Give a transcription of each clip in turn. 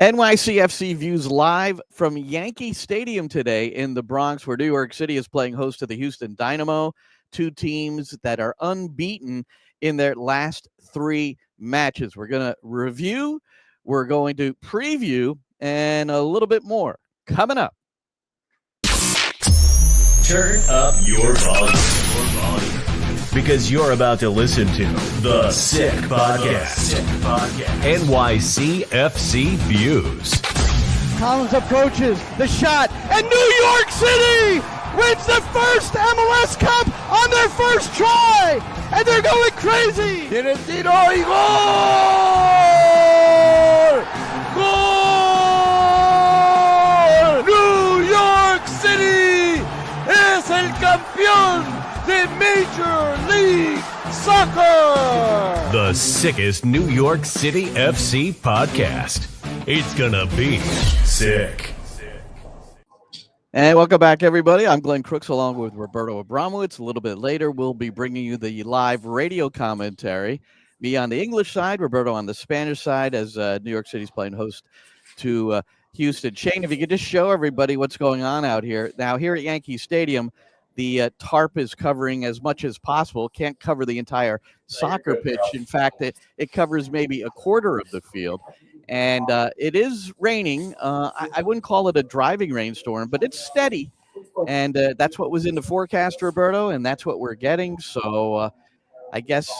NYCFC views live from Yankee Stadium today in the Bronx, where New York City is playing host to the Houston Dynamo, two teams that are unbeaten in their last three matches. We're going to review, we're going to preview, and a little bit more coming up. Turn up your volume. Because you're about to listen to The Sick Podcast. NYCFC Views. Collins approaches the shot, and New York City wins the first MLS Cup on their first try, and they're going crazy. Tiene tiro y gol! Gol! New York City es el campeón de Major League Soccer! The sickest New York City FC podcast. It's gonna be sick. And welcome back, everybody. I'm Glenn Crooks along with Roberto Abramowitz. A little bit later, we'll be bringing you the live radio commentary. Me on the English side, Roberto on the Spanish side, as New York City's playing host to Houston. Shane, if you could just show everybody what's going on out here. Now, here at Yankee Stadium, the tarp is covering as much as possible. Can't cover the entire soccer pitch. In fact, it covers maybe a quarter of the field. And it is raining. I wouldn't call it a driving rainstorm, but it's steady. And that's what was in the forecast, Roberto, and that's what we're getting. So I guess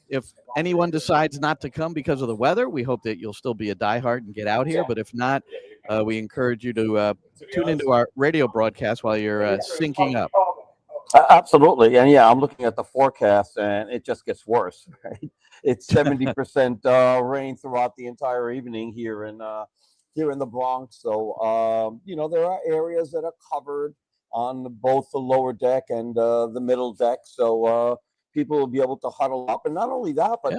if anyone decides not to come because of the weather, we hope that you'll still be a diehard and get out here. But if not, we encourage you to tune into our radio broadcast while you're syncing up. Absolutely. And yeah, I'm looking at the forecast and it just gets worse, right? It's 70% rain throughout the entire evening here in the Bronx. So, there are areas that are covered on both the lower deck and the middle deck. So people will be able to huddle up. And not only that, but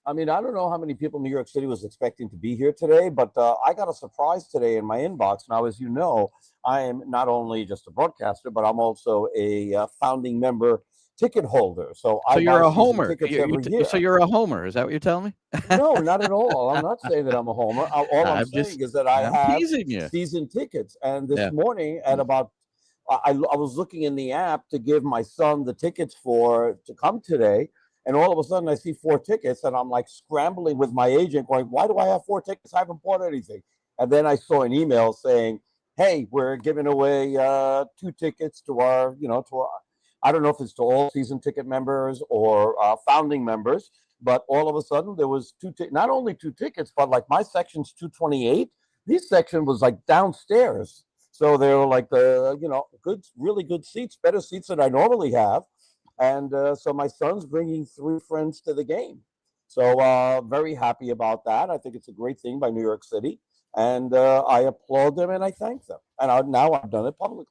I mean, I don't know how many people New York City was expecting to be here today, but I got a surprise today in my inbox. Now, as you know, I am not only just a broadcaster, but I'm also a founding member ticket holder. So you're a homer. So you're a homer. Is that what you're telling me? No, not at all. I'm not saying that I'm a homer. All I'm saying is that I have season tickets. And this morning at about, I was looking in the app to give my son the tickets to come today. And all of a sudden I see 4 tickets and I'm like scrambling with my agent going, why do I have 4 tickets? I haven't bought anything. And then I saw an email saying, hey, we're giving away 2 tickets to our, I don't know if it's to all season ticket members or founding members, but all of a sudden there was not only 2 tickets, but like my section's 228. This section was like downstairs. So they were like really good seats, better seats than I normally have. And so my son's bringing 3 friends to the game. So very happy about that. I think it's a great thing by New York City. And I applaud them and I thank them. And now I've done it publicly.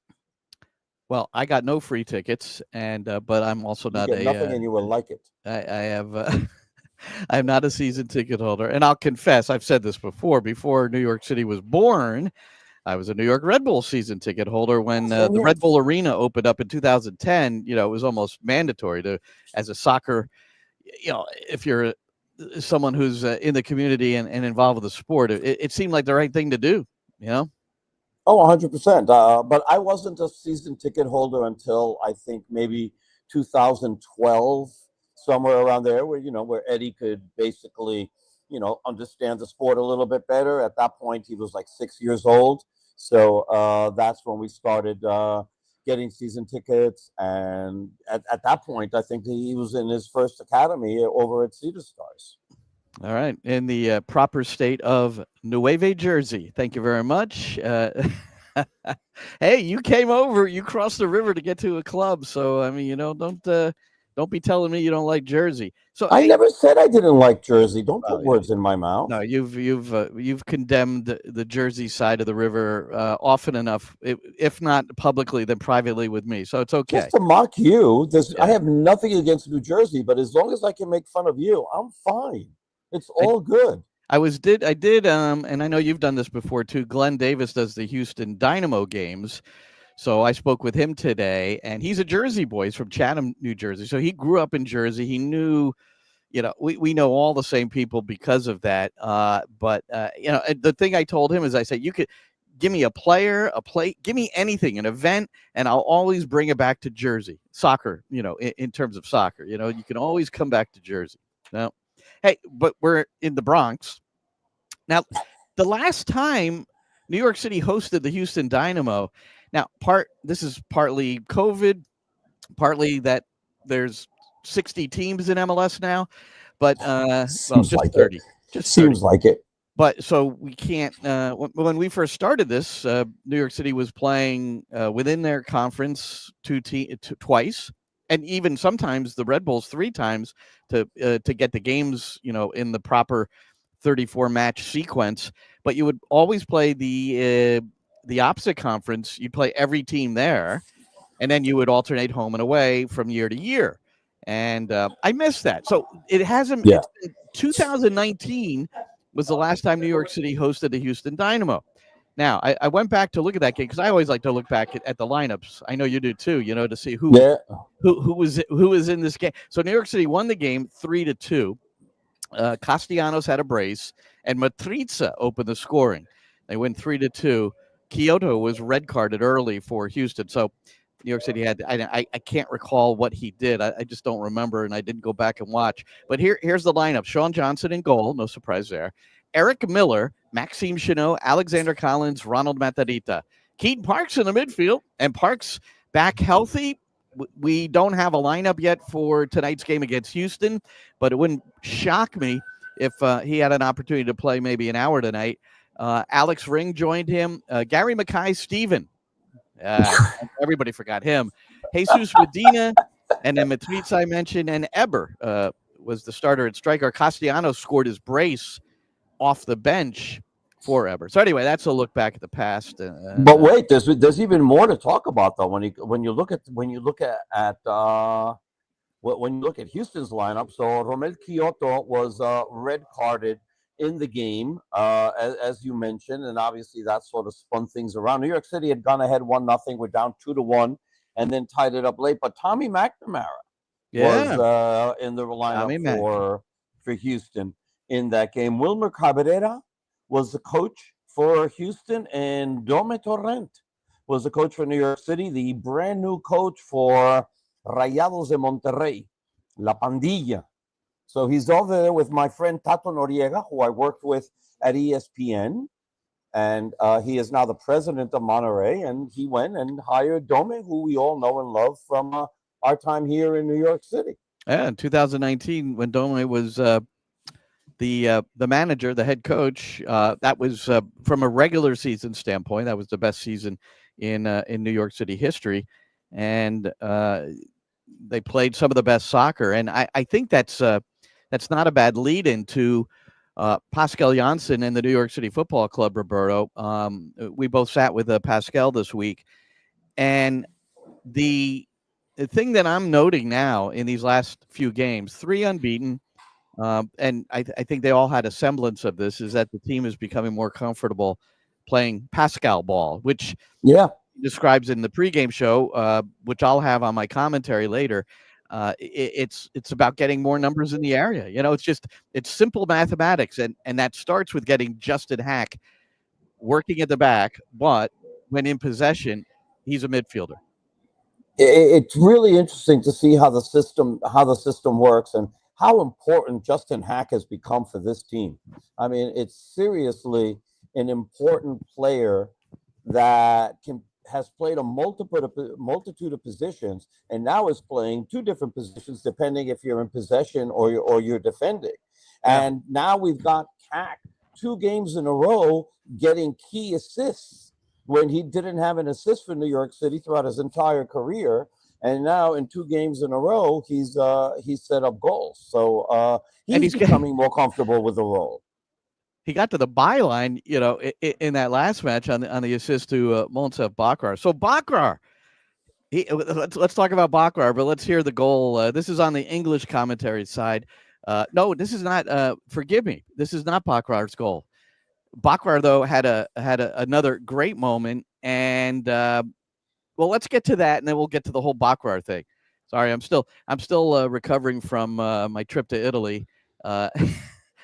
Well, I got no free tickets, and but I'm also not nothing, and you will like it. I have. I'm not a season ticket holder, and I'll confess, I've said this before. Before New York City was born, I was a New York Red Bull season ticket holder. When the Red Bull Arena opened up in 2010, it was almost mandatory to, as a soccer, if you're someone who's in the community and involved with the sport, it seemed like the right thing to do, Oh, 100%. But I wasn't a season ticket holder until I think maybe 2012, somewhere around there, where Eddie could basically, understand the sport a little bit better. At that point, he was like 6 years old. So that's when we started getting season tickets. And at that point, I think he was in his first academy over at Cedar Stars. All right. In the proper state of Nueve Jersey. Thank you very much. Hey, you came over, you crossed the river to get to a club. So, I mean, don't be telling me you don't like Jersey. So I never said I didn't like Jersey. Don't put words in my mouth. No, you've condemned the Jersey side of the river often enough, if not publicly, then privately with me. So it's okay. Just to mock you, I have nothing against New Jersey, but as long as I can make fun of you, I'm fine. It's all good. I did, and I know you've done this before too. Glenn Davis does the Houston Dynamo games. So I spoke with him today, and he's a Jersey boy. He's from Chatham, New Jersey. So he grew up in Jersey. He knew, we know all the same people because of that. But the thing I told him is, I said, you could give me a player, give me anything, an event, and I'll always bring it back to Jersey. Soccer, in terms of soccer, you can always come back to Jersey. Now, hey, but we're in the Bronx. Now, the last time New York City hosted the Houston Dynamo, now this is partly COVID, partly that there's 60 teams in MLS now, but seems just like 30. It. Just seems 30. Like it. But so we can't. When we first started this, New York City was playing within their conference twice, and even sometimes the Red Bulls 3 times to get the games, in the proper 34 match sequence. But you would always play the opposite conference. You'd play every team there, and then you would alternate home and away from year to year. And I miss that. So it hasn't. Yeah. 2019 was the last time New York City hosted the Houston Dynamo. Now, I went back to look at that game because I always like to look back at the lineups. I know you do too. To see who was in this game. So New York City won the game 3-2. Castellanos had a brace, and Matriza opened the scoring. They win 3-2. Kyoto was red carded early for Houston. So New York City had, I can't recall what he did. I just don't remember, and I didn't go back and watch. But here's the lineup. Sean Johnson in goal. No surprise there. Eric Miller, Maxime Chenot, Alexander Collins, Ronald Matarrita. Keaton Parks in the midfield, and Parks back healthy. We don't have a lineup yet for tonight's game against Houston, but it wouldn't shock me if he had an opportunity to play maybe an hour tonight. Alex Ring joined him. Gary Mackay-Steven. Everybody forgot him. Jesus Medina, and then Matriz I mentioned, and Eber was the starter at striker. Castellanos scored his brace off the bench for Eber. So anyway, that's a look back at the past. But wait, there's even more to talk about though. When you look at Houston's lineup, so Romel Kyoto was red carded in the game, as you mentioned, and obviously that sort of spun things around. New York City had gone ahead 1-0. We're down 2-1, and then tied it up late. But Tommy McNamara was in the lineup for Houston in that game. Wilmer Cabrera was the coach for Houston, and Dome Torrent was the coach for New York City, the brand new coach for Rayados de Monterrey, La Pandilla. So he's over there with my friend Tato Noriega, who I worked with at ESPN, and he is now the president of Monterrey, and he went and hired Dome, who we all know and love from our time here in New York City. Yeah, in 2019, when Dome was the manager, the head coach, that was from a regular season standpoint, that was the best season in New York City history, and they played some of the best soccer. And I think that's not a bad lead into Pascal Janssen and the New York City Football Club, Roberto. We both sat with Pascal this week, and the thing that I'm noting now in these last few games, 3 unbeaten. And I think they all had a semblance of this, is that the team is becoming more comfortable playing Pascal ball, which describes in the pregame show, which I'll have on my commentary later. It's about getting more numbers in the area. It's simple mathematics, and that starts with getting Justin Hack working at the back, but when in possession, he's a midfielder. It's really interesting to see how the system works and how important Justin Hack has become for this team. I mean, it's seriously an important player that has played a multitude of positions, and now is playing 2 different positions depending if you're in possession or you're defending. And now we've got Hack 2 games in a row getting key assists when he didn't have an assist for New York City throughout his entire career. And now in 2 games in a row, he's set up goals. So he's becoming more comfortable with the role. He got to the byline, in that last match on the assist to Mounsef Bakrar. So Bakrar, let's talk about Bakrar, but let's hear the goal. This is on the English commentary side. No, this is not. Forgive me. This is not Bakrar's goal. Bakrar, though, had another great moment, and well, let's get to that, and then we'll get to the whole Bakrar thing. Sorry, I'm still recovering from my trip to Italy.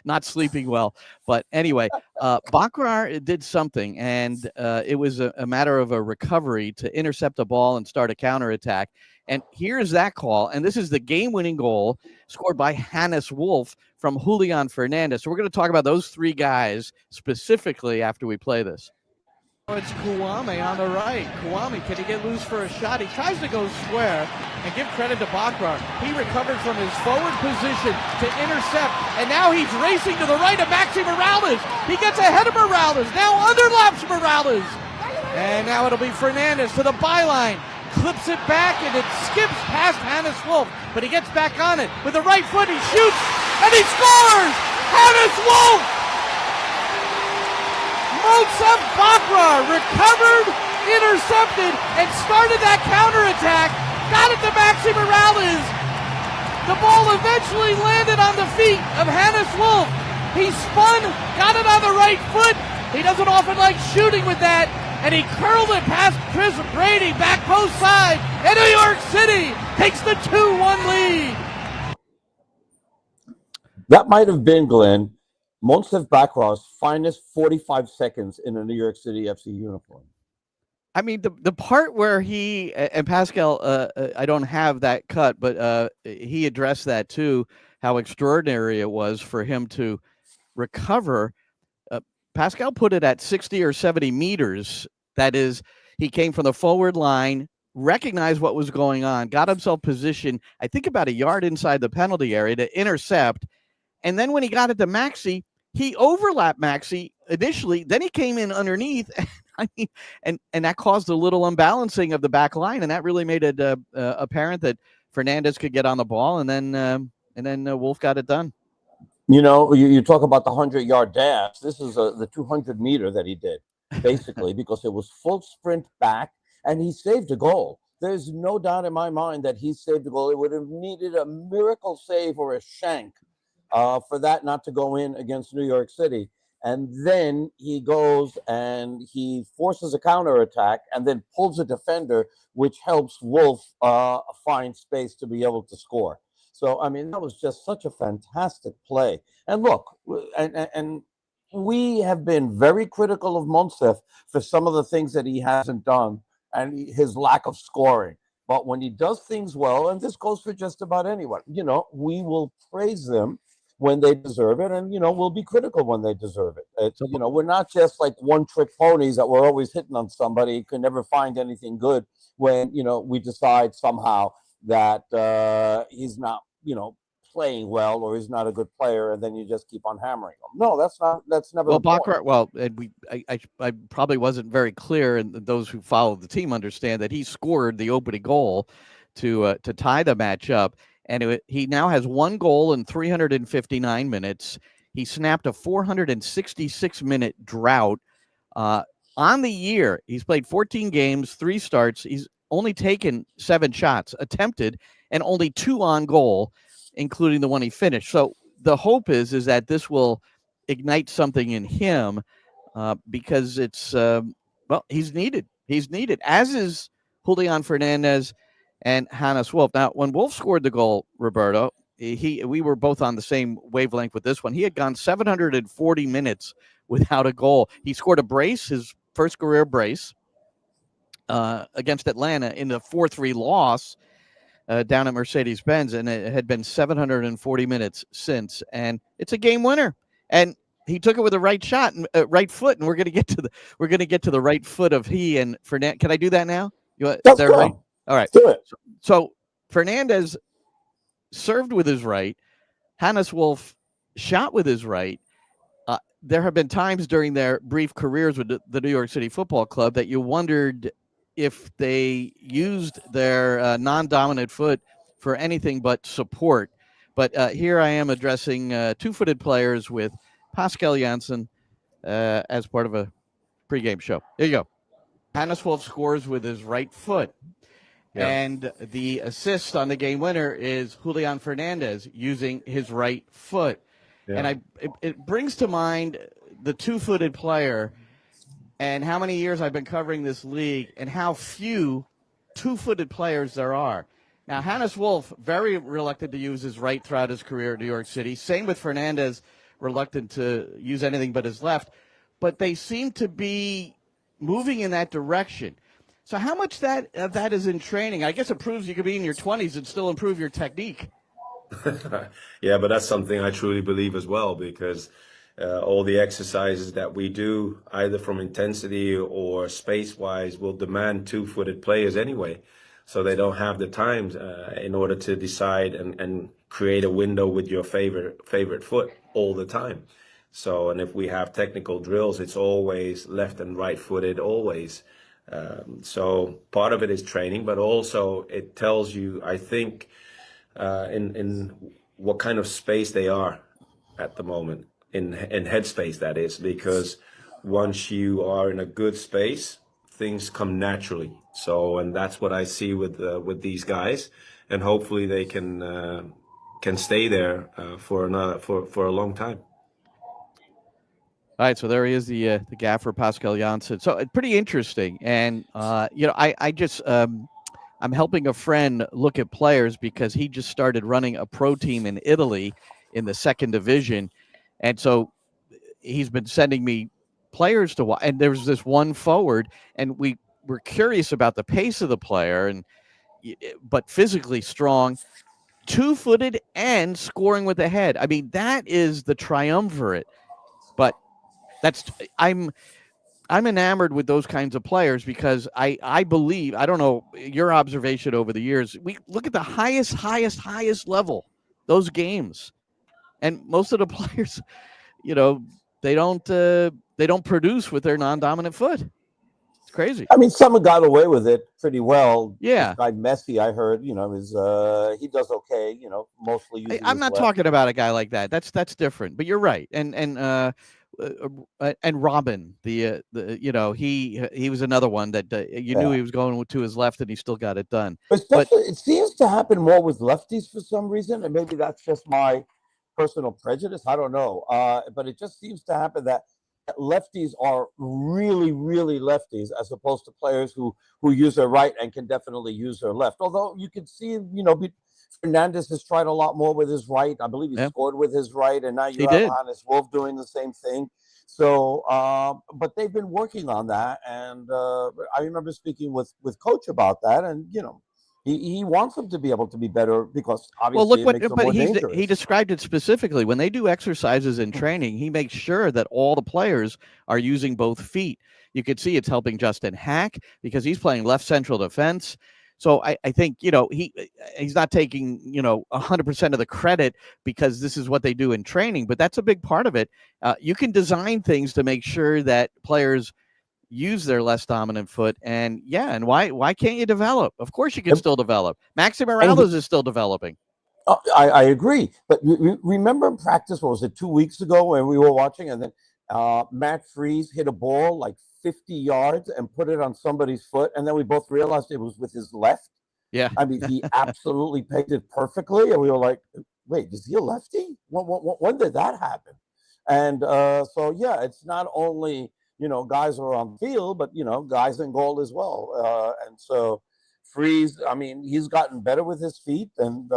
Not sleeping well. But anyway, Bakrar did something, and it was a matter of a recovery to intercept a ball and start a counterattack. And here's that call, and this is the game-winning goal scored by Hannes Wolf from Julian Fernandez. So we're going to talk about those three guys specifically after we play this. It's Kouame on the right. Kouame, can he get loose for a shot? He tries to go square, and give credit to Bakrar. He recovered from his forward position to intercept, and now he's racing to the right of Maxi Morales. He gets ahead of Morales, now underlaps Morales. And now it'll be Fernandez to the byline. Clips it back, and it skips past Hannes Wolf, but he gets back on it. With the right foot, he shoots, and he scores! Hannes Wolf! Mounsef Bakrar recovered, intercepted, and started that counterattack. Got it to Maxi Morales. The ball eventually landed on the feet of Hannes Wolf. He spun, got it on the right foot. He doesn't often like shooting with that, and he curled it past Chris Brady, back post side, and New York City takes the 2-1 lead. That might have been, Glenn, Mounsef Bakrar's finest 45 seconds in a New York City FC uniform. I mean, the part where he and Pascal, I don't have that cut, but he addressed that too, how extraordinary it was for him to recover. Pascal put it at 60 or 70 meters. That is, he came from the forward line, recognized what was going on, got himself positioned, I think about a yard inside the penalty area to intercept. And then when he got it to Maxi, he overlapped Maxi initially. Then he came in underneath. I mean, and that caused a little unbalancing of the back line, and that really made it apparent that Fernandez could get on the ball, and then Wolf got it done. You know, you talk about the 100-yard dash. This is the 200-meter that he did, basically, because it was full sprint back, and he saved a goal. There's no doubt in my mind that he saved a goal. It would have needed a miracle save or a shank for that not to go in against New York City. And then he goes and he forces a counterattack and then pulls a defender, which helps Wolf find space to be able to score. So, I mean, that was just such a fantastic play. And look, and we have been very critical of Mounsef for some of the things that he hasn't done and his lack of scoring. But when he does things well, and this goes for just about anyone, you know, we will praise them when they deserve it, and, you know, we'll be critical when they deserve it. It's, you know, we're not just like one-trick ponies that we're always hitting on somebody, can never find anything good when, you know, we decide somehow that he's not, you know, playing well or he's not a good player, and then you just keep on hammering him. No, that's never. Well, Bakrar, well, and I probably wasn't very clear, and those who follow the team understand that he scored the opening goal to tie the match up. And he now has one goal in 359 minutes. He snapped a 466-minute drought. On the year, he's played 14 games, 3 starts. He's only taken 7 shots attempted and only 2 on goal, including the one he finished. So the hope is that this will ignite something in him because it's, well, he's needed. He's needed, as is Julian Fernandez and Hannes Wolf. Now, when Wolf scored the goal, Roberto, we were both on the same wavelength with this one. He had gone 740 minutes without a goal. He scored a brace, his first career brace, against Atlanta in the 4-3 loss down at Mercedes-Benz, and it had been 740 minutes since. And it's a game winner. And he took it with a right shot, right foot, and we're going to get to the right foot of he and Fernandez. Can I do that now? Right? All right. Do it. So Fernandez served with his right. Hannes Wolf shot with his right. There have been times during their brief careers with the New York City Football Club that you wondered if they used their non-dominant foot for anything but support. But here I am addressing 2-footed players with Pascal Janssen as part of a pregame show. There you go. Hannes Wolf scores with his right foot. Yeah. And the assist on the game winner is Julian Fernandez using his right foot. Yeah. And it brings to mind the 2-footed player and how many years I've been covering this league and how few 2-footed players there are. Now, Hannes Wolf, very reluctant to use his right throughout his career at New York City. Same with Fernandez, reluctant to use anything but his left. But they seem to be moving in that direction. So how much that is in training? I guess it proves you could be in your 20s and still improve your technique. Yeah, but that's something I truly believe as well, because all the exercises that we do, either from intensity or space-wise, will demand two-footed players anyway. So they don't have the time in order to decide and create a window with your favorite foot all the time. So, and if we have technical drills, it's always left and right footed, always. So part of it is training, but also it tells you, I think, in what kind of space they are at the moment, in headspace, that is, because once you are in a good space, things come naturally. So, and that's what I see with these guys, and hopefully they can stay there for a long time. All right, so there he is, the gaffer, Pascal Janssen. So it's pretty interesting, and I just I'm helping a friend look at players because he just started running a pro team in Italy in the second division, and so he's been sending me players to watch. And there was this one forward, and we were curious about the pace of the player, but physically strong, two-footed, and scoring with the head. I mean, that is the triumvirate. But I'm enamored with those kinds of players because I believe, I don't know your observation over the years, we look at the highest level, those games, and most of the players, they don't produce with their non-dominant foot. It's crazy. I mean, some got away with it pretty well. Yeah. This guy Messi, I heard, he does okay, mostly using I'm not talking about a guy like that. That's different. But you're right. And Robin, he was another one that knew he was going to his left and he still got it done. But it seems to happen more with lefties for some reason, and maybe that's just my personal prejudice. I don't know. But it just seems to happen that lefties are really, really lefties, as opposed to players who use their right and can definitely use their left. Although you can see, Fernandez has tried a lot more with his right. I believe he scored with his right, and now you have Hannes Wolf doing the same thing. So, but they've been working on that, and I remember speaking with Coach about that, and he wants them to be able to be better because obviously he described it specifically. When they do exercises in training, he makes sure that all the players are using both feet. You could see it's helping Justin Hack because he's playing left central defense. So I think, he's not taking, 100% of the credit because this is what they do in training, but that's a big part of it. You can design things to make sure that players use their less dominant foot. And why can't you develop? Of course you can still develop. Maxi Morales is still developing. I agree. But remember in practice, what was it, 2 weeks ago when we were watching, and then Matt Freese hit a ball like 50 yards and put it on somebody's foot, and then we both realized it was with his left. Yeah. I mean, he absolutely pegged it perfectly, and we were like, wait, is he a lefty? When did that happen? And it's not only, guys are on field, but, guys in goal as well. And so Freese, I mean, he's gotten better with his feet, and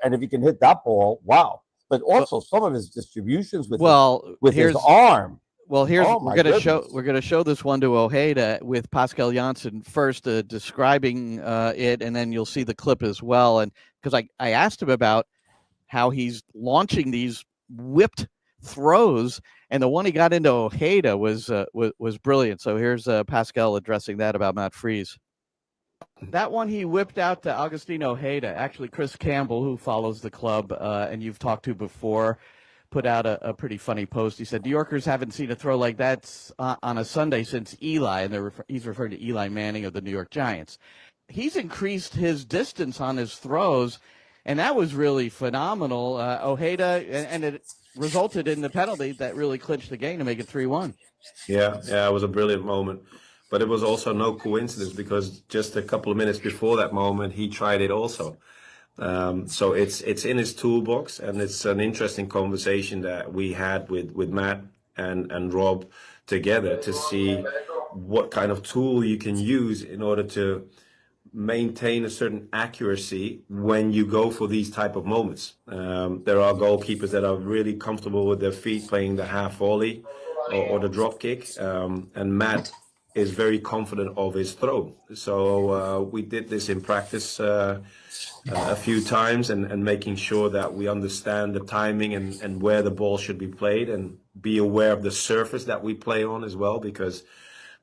if he can hit that ball, wow. But also some of his distributions with his arm. Well, we're going to show this one to Ojeda with Pascal Janssen first, describing it, and then you'll see the clip as well. And because I asked him about how he's launching these whipped throws, and the one he got into Ojeda was brilliant. So here's Pascal addressing that about Matt Freese. That one he whipped out to Agustin Ojeda. Actually, Chris Campbell, who follows the club and you've talked to before, put out a pretty funny post. He said, New Yorkers haven't seen a throw like that on a Sunday since Eli, and he's referring to Eli Manning of the New York Giants. He's increased his distance on his throws, and that was really phenomenal. Ojeda, and it resulted in the penalty that really clinched the game to make it 3-1. Yeah, it was a brilliant moment. But it was also no coincidence because just a couple of minutes before that moment, he tried it also. So it's in his toolbox, and it's an interesting conversation that we had with Matt and Rob together to see what kind of tool you can use in order to maintain a certain accuracy when you go for these type of moments. There are goalkeepers that are really comfortable with their feet playing the half volley or the drop kick, and Matt is very confident of his throw. So we did this in practice a few times, and making sure that we understand the timing and where the ball should be played, and be aware of the surface that we play on as well, because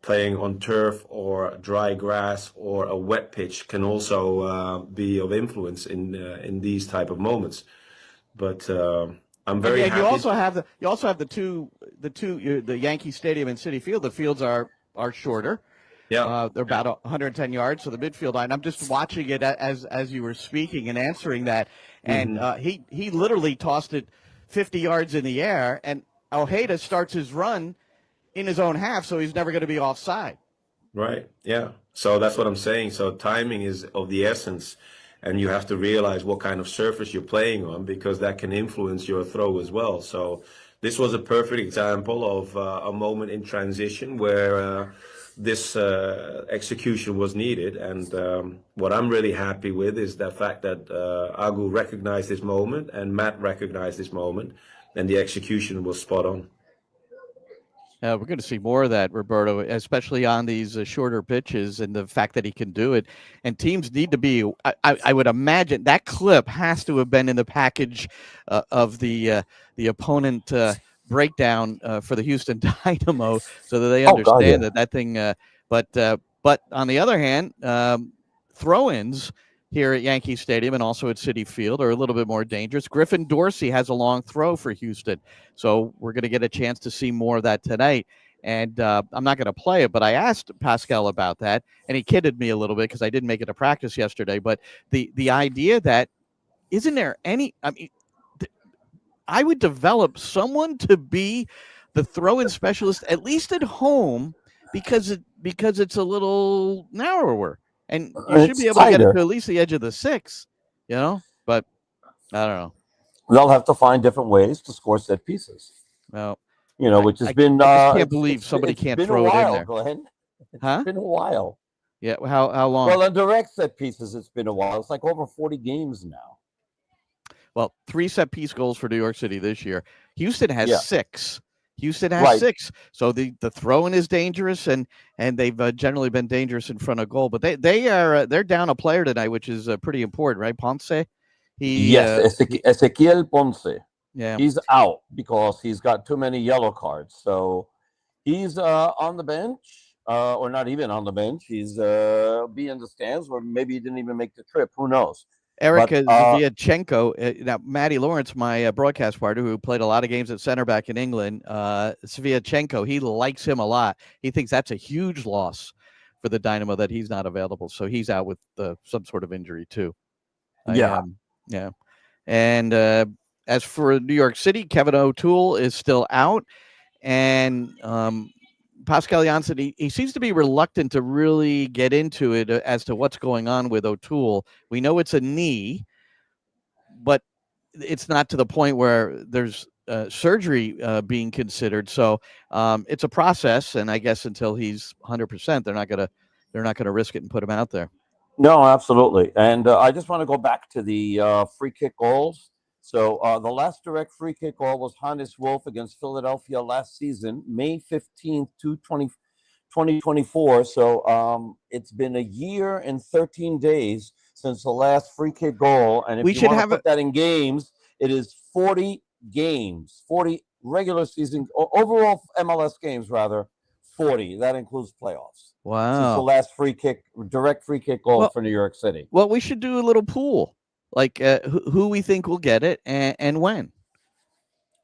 playing on turf or dry grass or a wet pitch can also be of influence in these type of moments. But I'm very happy. You also have the Yankee Stadium and Citi Field. The fields are shorter. Yeah, they're about 110 yards. So the midfield line. I'm just watching it as you were speaking and answering that, and he literally tossed it 50 yards in the air, and Ojeda starts his run in his own half, so he's never going to be offside. Right. Yeah. So that's what I'm saying. So timing is of the essence, and you have to realize what kind of surface you're playing on, because that can influence your throw as well. So this was a perfect example of a moment in transition where this execution was needed. And what I'm really happy with is the fact that Agu recognized this moment and Matt recognized this moment, and the execution was spot on. We're going to see more of that, Roberto, especially on these shorter pitches, and the fact that he can do it. And teams need to be, I would imagine that clip has to have been in the package of the opponent breakdown for the Houston Dynamo, so that they understand that thing. But on the other hand, throw-ins here at Yankee Stadium and also at Citi Field are a little bit more dangerous. Griffin Dorsey has a long throw for Houston, so we're going to get a chance to see more of that tonight. And I'm not going to play it, but I asked Pascal about that, and he kidded me a little bit because I didn't make it a practice yesterday. But the idea that isn't there any – I mean, I would develop someone to be the throw-in specialist, at least at home, because it's a little narrower. And you should be able to get it to at least the edge of the 6, but I don't know. They'll have to find different ways to score set pieces. Well, which has been. I can't believe somebody can't throw it in there. Glenn. It's been a while. Yeah, how long? Well, on direct set pieces, it's been a while. It's like over 40 games now. Well, 3 set piece goals for New York City this year. Houston has 6. Houston has 6, so the throw-in is dangerous, and they've generally been dangerous in front of goal. But they're down a player tonight, which is pretty important, right? Ponce, Ezequiel Ponce. Yeah, he's out because he's got too many yellow cards. So he's on the bench, or not even on the bench. He's be in the stands, or maybe he didn't even make the trip. Who knows? Erica Sviatchenko, now Matty Lawrence, my broadcast partner, who played a lot of games at center back in England, Sviatchenko, he likes him a lot. He thinks that's a huge loss for the Dynamo that he's not available. So he's out with some sort of injury too. Yeah. And as for New York City, Kevin O'Toole is still out. And Pascal Janssen, he seems to be reluctant to really get into it as to what's going on with O'Toole. We know it's a knee, but it's not to the point where there's surgery being considered. So it's a process, and I guess until he's 100%, they're not gonna risk it and put him out there. No, absolutely. And I just want to go back to the free kick goals. So the last direct free kick goal was Hannes Wolf against Philadelphia last season, May 15th, 2024. So it's been a year and 13 days since the last free kick goal. And if you want to put that in games, it is 40 games, 40 regular season, overall MLS games, rather, 40. That includes playoffs. Wow. Since the last direct free kick goal for New York City. Well, we should do a little pool. Like who we think will get it and when.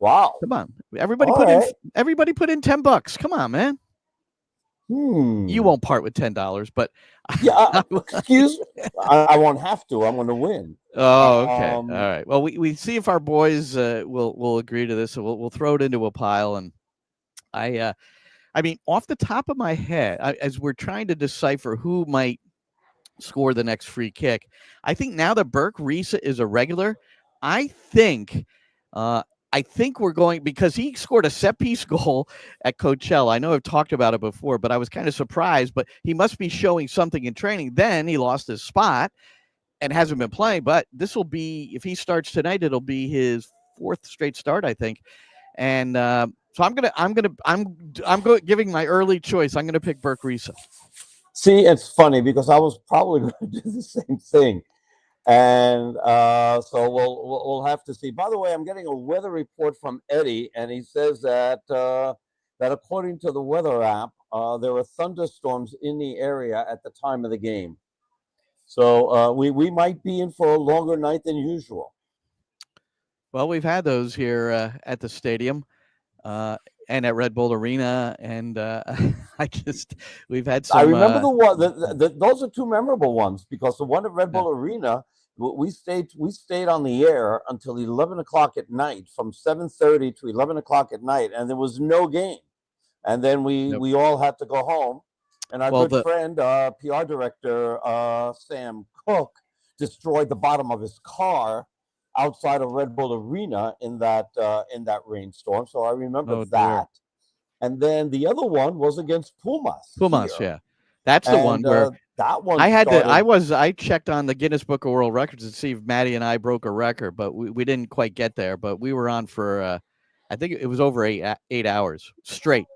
Wow! Come on, everybody put in $10. Come on, man. You won't part with $10, but excuse me, I won't have to. I'm going to win. Oh, okay, all right. Well, we see if our boys will agree to this, so we'll throw it into a pile. And I mean, off the top of my head, as we're trying to decipher who might score the next free kick, I think now that Burke Reese is a regular, I think I think we're going, because he scored a set piece goal at Coachella. I know I've talked about it before, but I was kind of surprised, but he must be showing something in training. Then he lost his spot and hasn't been playing, but this will be, if he starts tonight, it'll be his 4th straight start, I think. And so I'm giving my early choice. I'm going to pick Bakrar. See, it's funny because I was probably going to do the same thing. And so we'll have to see. By the way, I'm getting a weather report from Eddie, and he says that that according to the weather app, there are thunderstorms in the area at the time of the game. So we might be in for a longer night than usual. Well, we've had those here at the stadium and at Red Bull Arena, and we've had some. I remember the one. Those are two memorable ones, because the one at Red Bull Arena, we stayed on the air until 11 o'clock at night, from 7:30 to 11 o'clock at night, and there was no game. And then we all had to go home. And our good friend, PR director Sam Cook, destroyed the bottom of his car outside of Red Bull Arena in that rainstorm. So I remember that. And then the other one was against Pumas. Yeah, that's the one where that one. I checked on the Guinness Book of World Records to see if Maddie and I broke a record, but we didn't quite get there. But we were on for I think it was over 8 hours straight.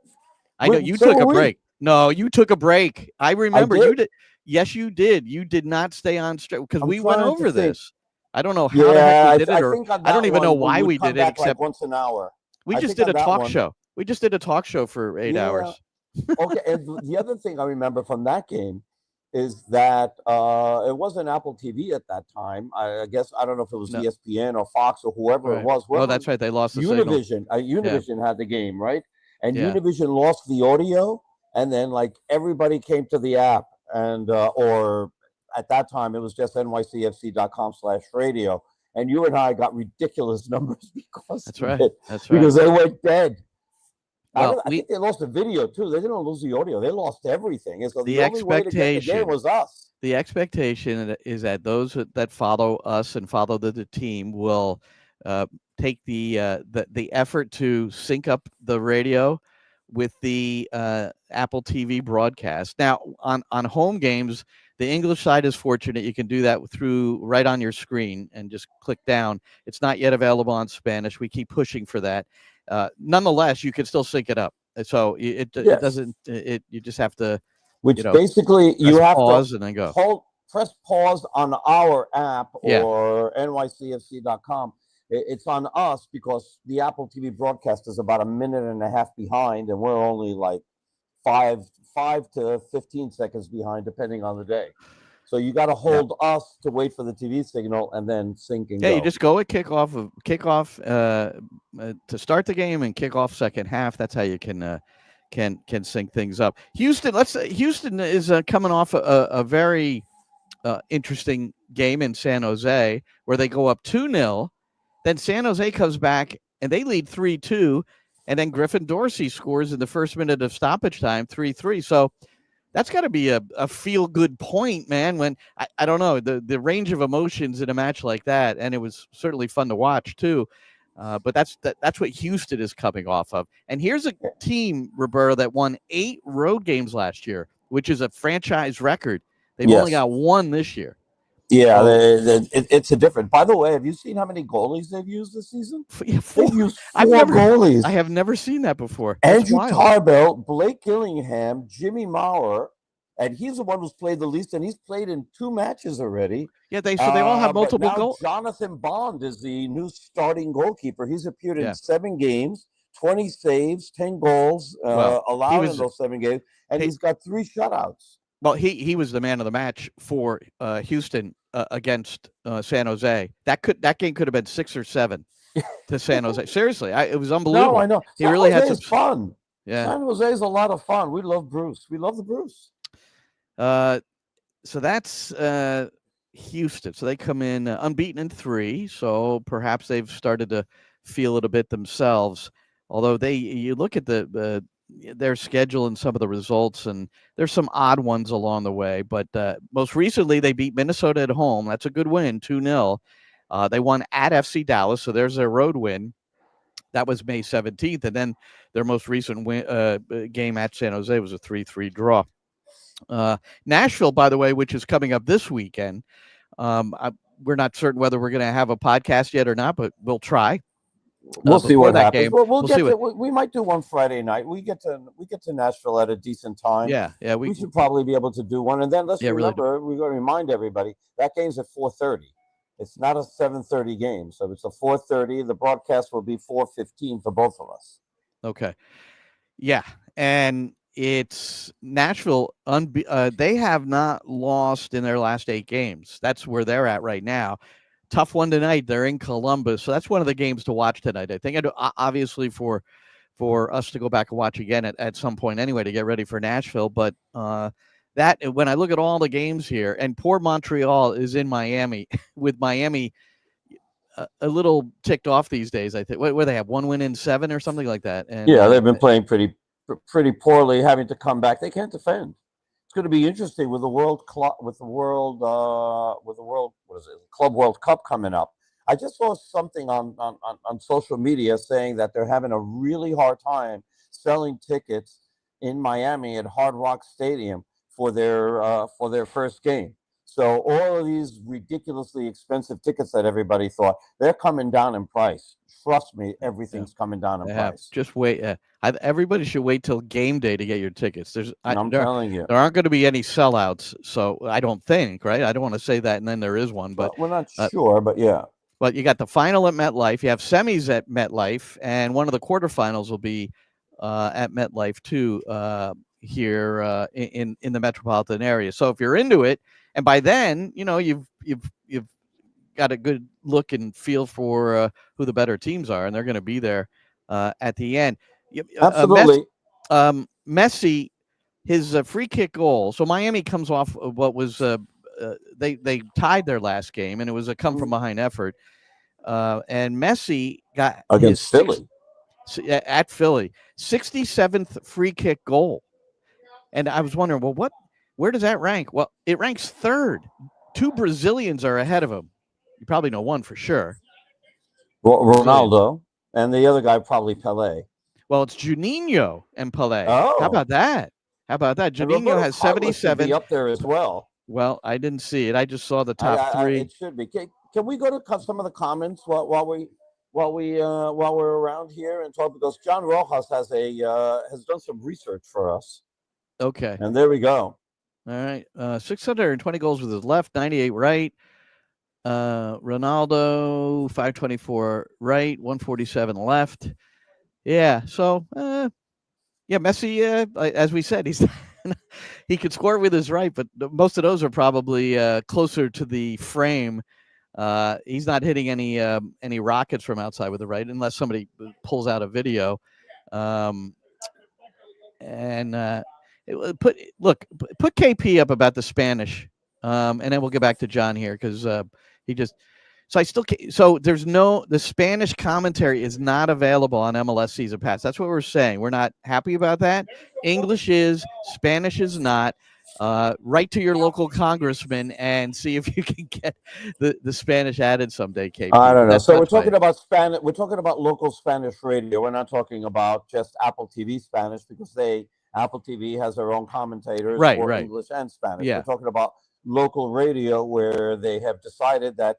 I know you took a break. No, you took a break. I remember you did. Yes, you did. You did not stay on straight because we went over this. I don't know how the heck we did it, or I don't even know why we did it, except once an hour. We just did a talk show. We just did a talk show for 8 hours. Okay, and the other thing I remember from that game is that it wasn't Apple TV at that time. I guess, I don't know if it was ESPN or Fox or whoever it was. Oh, that's right. They lost the Univision. Univision had the game, right? And Univision lost the audio, and then like everybody came to the app, and or at that time it was just NYCFC.com/radio, and you and I got ridiculous numbers because That's right. Because they went dead. Well, I think they lost the video too. They didn't lose the audio. They lost everything. So the only way to get the game was us. The expectation is that those that follow us and follow the team will take the effort to sync up the radio with the Apple TV broadcast. Now, on home games, the English side is fortunate. You can do that right on your screen and just click down. It's not yet available on Spanish. We keep pushing for that. Nonetheless, you can still sync it up. So it doesn't. You just have to. Basically you have pause to and then go. Press pause on our app or NYCFC.com. It's on us because the Apple TV broadcast is about a minute and a half behind, and we're only like 5 to 15 seconds behind, depending on the day. So you got to hold us to wait for the TV signal and then sync and go. You just go at kickoff to start the game and kick off second half. That's how you can sync things up. Houston is coming off a very interesting game in San Jose where they go up 2-0. Then San Jose comes back and they lead 3-2, and then Griffin Dorsey scores in the first minute of stoppage time, 3-3. So that's got to be a feel-good point, man, when I don't know, the range of emotions in a match like that, and it was certainly fun to watch too. But that's what Houston is coming off of. And here's a team, Roberto, that won 8 road games last year, which is a franchise record. They've only got 1 this year. Yeah, it's a different. By the way, have you seen how many goalies they've used this season? They've used 4 goalies. I have never seen that before. Andrew Tarbell, Blake Gillingham, Jimmy Maurer, and he's the one who's played the least, and he's played in 2 matches already. Yeah, they all have multiple goals. Jonathan Bond is the new starting goalkeeper. He's appeared in 7 games, 20 saves, 10 goals allowed in those 7 games, and he's got 3 shutouts. Well, he was the man of the match for Houston against San Jose. That game could have been 6 or 7 to San Jose. Seriously, it was unbelievable. No, I know. He really had some fun. Yeah, San Jose is a lot of fun. We love Bruce. We love the Bruce. So that's Houston. So they come in unbeaten in 3. So perhaps they've started to feel it a bit themselves. Although you look at their schedule and some of the results, and there's some odd ones along the way. But most recently, they beat Minnesota at home. That's a good win, 2-0. They won at FC Dallas, so there's their road win. That was May 17th, and then their most recent game at San Jose was a 3-3 draw. Nashville, by the way, which is coming up this weekend. We're not certain whether we're going to have a podcast yet or not, but we'll try. We'll see what happens. We might do one Friday night. We get to Nashville at a decent time. Yeah. We should probably be able to do one. And then let's remember, we're going to remind everybody that game's at 4:30. It's not a 7:30 game, so it's a 4:30. The broadcast will be 4:15 for both of us. Okay. Yeah, and it's Nashville. They have not lost in their last 8 games. That's where they're at right now. Tough one tonight. They're in Columbus, so that's one of the games to watch tonight. I think, obviously, for us to go back and watch again at some point anyway to get ready for Nashville. But that when I look at all the games here, and poor Montreal is in Miami, with Miami a little ticked off these days. I think where they have 1 win in 7 or something like that. And they've been playing pretty poorly, having to come back. They can't defend. It's going to be interesting with the Club World Cup coming up. I just saw something on social media saying that they're having a really hard time selling tickets in Miami at Hard Rock Stadium for their first game. So all of these ridiculously expensive tickets that everybody thought, they're coming down in price. Trust me, everything's coming down in price. Just wait. Everybody should wait till game day to get your tickets. I'm telling you, there aren't going to be any sellouts. So I don't think, right? I don't want to say that, and then there is one, but we're not sure. But yeah. But you got the final at MetLife. You have semis at MetLife, and one of the quarterfinals will be at MetLife too. Here in the metropolitan area. So if you're into it, and by then, you've got a good look and feel for who the better teams are, and they're going to be there at the end. Absolutely. Messi, his free kick goal. So Miami comes off of what was they tied their last game, and it was a come from behind effort. And Messi got against Philly at Philly 67th free kick goal. And I was wondering, well, where does that rank? Well, it ranks 3rd. 2 Brazilians are ahead of him. You probably know one for sure. Ronaldo, and the other guy probably Pelé. Well, it's Juninho and Pelé. Oh. How about that? Juninho has 77. Be up there as well. Well, I didn't see it. I just saw the top 3. It should be. Can we go to some of the comments while we're around here and talk, because John Rojas has done some research for us. Okay. And there we go. All right. 620 goals with his left, 98 right. Ronaldo, 524 right, 147 left. Yeah. So, Messi, as we said, he could score with his right, but most of those are probably closer to the frame. He's not hitting any rockets from outside with the right, unless somebody pulls out a video. Put KP up about the Spanish, and then we'll get back to John here, because the Spanish commentary is not available on MLS Season Pass. That's what we're saying. We're not happy about that. English is, Spanish is not. Write to your local congressman and see if you can get the Spanish added someday, KP. I don't know. We're talking about Spanish. We're talking about local Spanish radio. We're not talking about just Apple TV Spanish, because Apple TV has their own commentators for English and Spanish. Yeah. We're talking about local radio where they have decided that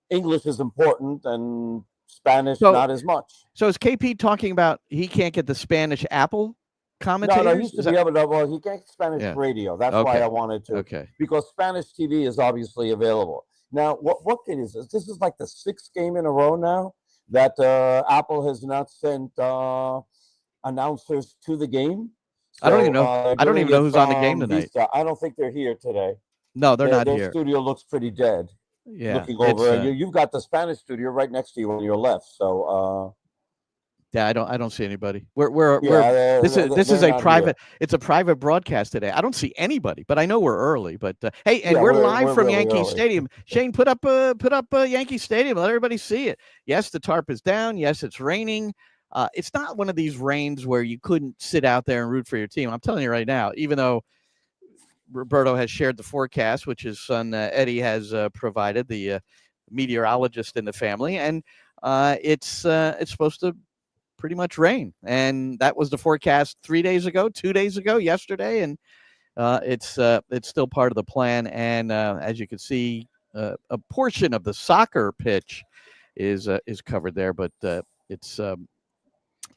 English is important and Spanish not as much. So is KP talking about he can't get the Spanish Apple commentators? No, he used to be able to. Well, he can't get Spanish radio. That's why I wanted to. Okay. Because Spanish TV is obviously available. Now, what kid is this? This is like the 6th game in a row now that Apple has not sent announcers to the game. So, I don't even know. I don't even know who's on the game tonight. Vista. I don't think they're here today. No, they're not here. Their studio looks pretty dead. Yeah, looking over, you've got the Spanish studio right next to you on your left. So, I don't see anybody. This is a private. Here. It's a private broadcast today. I don't see anybody, but I know we're early. But hey, and we're live from really Yankee Stadium. Shane, put up Yankee Stadium. Let everybody see it. Yes, the tarp is down. Yes, it's raining. It's not one of these rains where you couldn't sit out there and root for your team. I'm telling you right now, even though Roberto has shared the forecast, which his son Eddie has provided, the meteorologist in the family, and it's supposed to pretty much rain. And that was the forecast 2 days ago, yesterday. And it's still part of the plan. And as you can see, a portion of the soccer pitch is covered there, but it's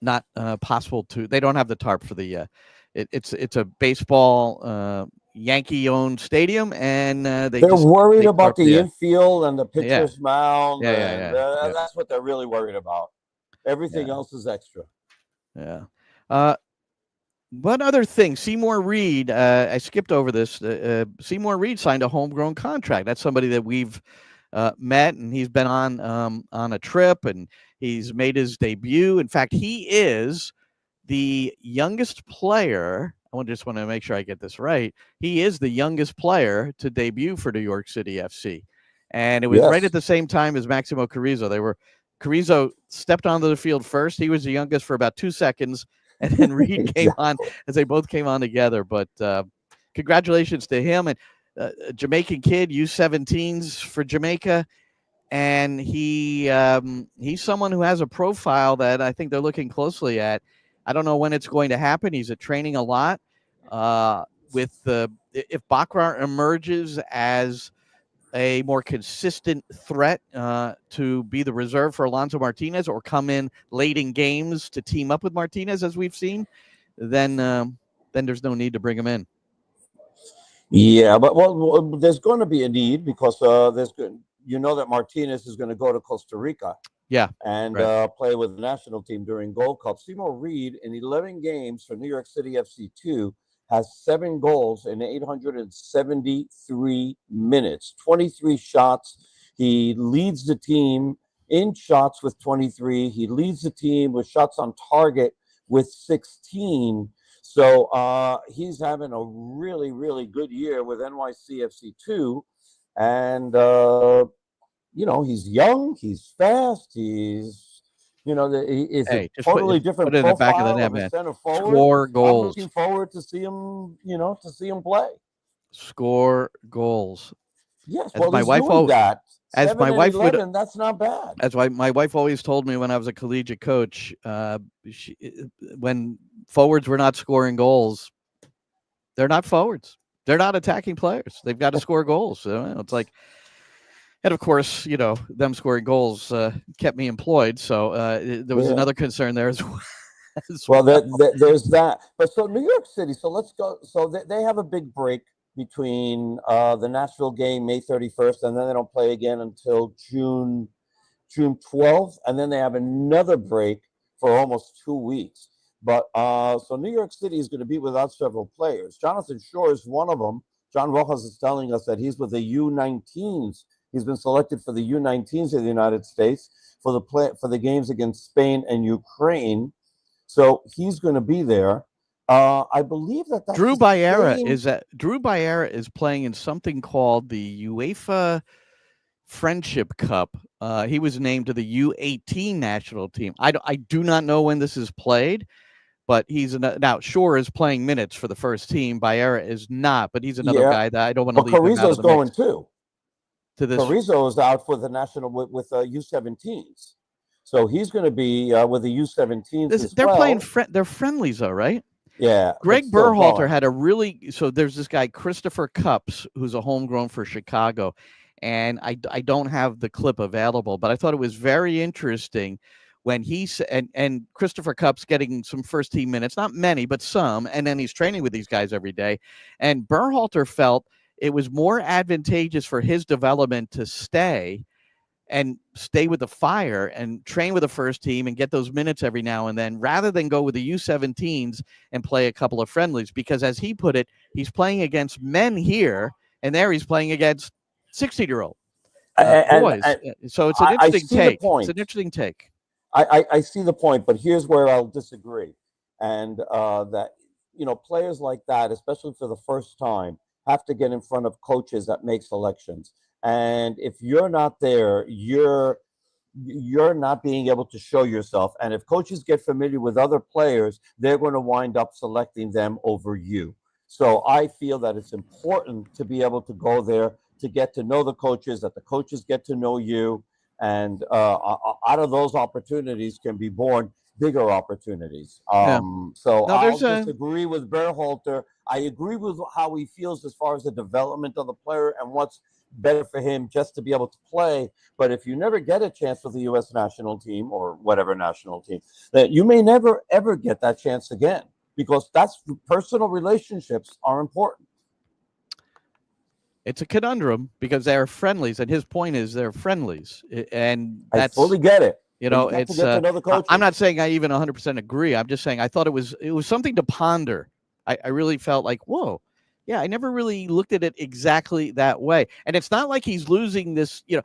not possible to. They don't have the tarp for the. It's a baseball Yankee-owned stadium, and they're worried about the infield and the pitcher's mound. Yeah. That's what they're really worried about. Everything else is extra. Yeah. One other thing, Seymour Reid. I skipped over this. Seymour Reid signed a homegrown contract. That's somebody that we've met, and he's been on a trip, and he's made his debut. In fact, he is the youngest player. I just want to make sure I get this right. He is the youngest player to debut for New York City FC. And it was right at the same time as Maximo Carrizo. Carrizo stepped onto the field first. He was the youngest for about 2 seconds. And then Reid came on as they both came on together. But congratulations to him. And Jamaican kid, U17s for Jamaica. And he's someone who has a profile that I think they're looking closely at. I don't know when it's going to happen. He's at training a lot. If Bakrar emerges as a more consistent threat to be the reserve for Alonso Martinez, or come in late in games to team up with Martinez, as we've seen, then there's no need to bring him in. Yeah, but there's going to be a need because that Martinez is going to go to Costa Rica. Yeah, and play with the national team during Gold Cup. Seymour Reid, in 11 games for New York City FC2, has 7 goals in 873 minutes, 23 shots. He leads the team in shots with 23. He leads the team with shots on target with 16. So he's having a really, really good year with NYCFC2. And he's young, he's fast, he's a totally different profile. Put it in the back of the net, man. Score goals. I'm looking forward to see him, play. Score goals. Yes, my wife doing that. As my wife 11, would, that's not bad. That's why my wife always told me when I was a collegiate coach, when forwards were not scoring goals, they're not forwards. They're not attacking players. They've got to score goals. So it's like. And of course, them scoring goals kept me employed. So there was another concern there as well. There's that. But so New York City. So let's go. So they have a big break between the Nashville game, May 31st, and then they don't play again until June 12th, and then they have another break for almost 2 weeks. But so New York City is going to be without several players. Jonathan Shore is one of them. John Rojas is telling us that he's with the U19s. He's been selected for the U19s of the United States for the games against Spain and Ukraine. So he's going to be there. I believe that's Drew Baera is playing in something called the UEFA Friendship Cup. He was named to the U18 national team. I do not know when this is played, but now Shore is playing minutes for the first team. Baera is not, but he's another guy that I don't want to leave. Carrizo's going mix. Too. Carrizo is out for the national with U17s, so he's going to be with the U17s. They're playing. They're friendlies, though, right? Yeah. Greg Berhalter had so there's this guy Christopher Cups who's a homegrown for Chicago, and I don't have the clip available, but I thought it was very interesting when and Christopher Cups getting some first team minutes, not many, but some, and then he's training with these guys every day, and Berhalter felt it was more advantageous for his development to stay with the Fire and train with the first team and get those minutes every now and then, rather than go with the U17s and play a couple of friendlies. Because as he put it, he's playing against men here, and there he's playing against 16-year-old boys. So it's an interesting take. It's an interesting take. I see the point, but here's where I'll disagree. And that, players like that, especially for the first time, have to get in front of coaches that make selections. And if you're not there, you're not being able to show yourself. And if coaches get familiar with other players, they're going to wind up selecting them over you. So I feel that it's important to be able to go there, to get to know the coaches, that the coaches get to know you. And out of those opportunities can be born bigger opportunities. So No, I'll disagree with Berhalter. I agree with how he feels as far as the development of the player and what's better for him just to be able to play. But if you never get a chance with the U.S. national team or whatever national team, that you may never, ever get that chance again, because that's personal relationships are important. It's a conundrum because they're friendlies, and his point is they're friendlies, and I fully get it. You know, it's. I'm not saying I even 100% agree. I'm just saying I thought it was something to ponder. I really felt like, whoa, yeah, I never really looked at it exactly that way. And it's not like he's losing this. You know,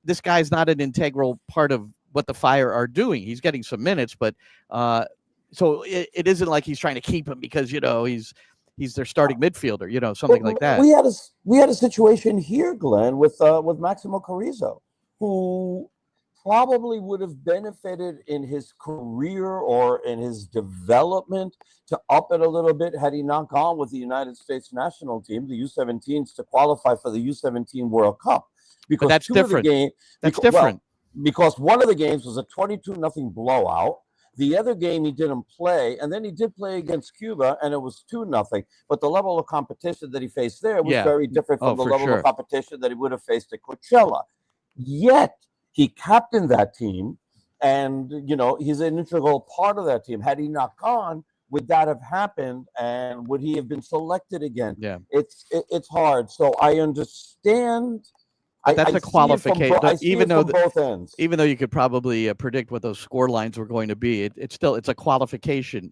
this guy's not an integral part of what the Fire are doing. He's getting some minutes, but so it isn't like he's trying to keep him because he's their starting midfielder, something like that. We had a situation here, Glenn, with Maximo Carrizo, who probably would have benefited in his career or in his development to up it a little bit had he not gone with the United States national team, the U17s, to qualify for the U17 World Cup. Because that's different. Because one of the games was a 22-0 blowout. The other game he didn't play, and then he did play against Cuba, and it was 2-0. But the level of competition that he faced there was very different from the level of competition that he would have faced at Coachella. Yet he captained that team, and he's an integral part of that team. Had he not gone, would that have happened, and would he have been selected again? Yeah, it's hard. So I understand. That's a qualification. Even though both ends. Even though you could probably predict what those score lines were going to be, it's a qualification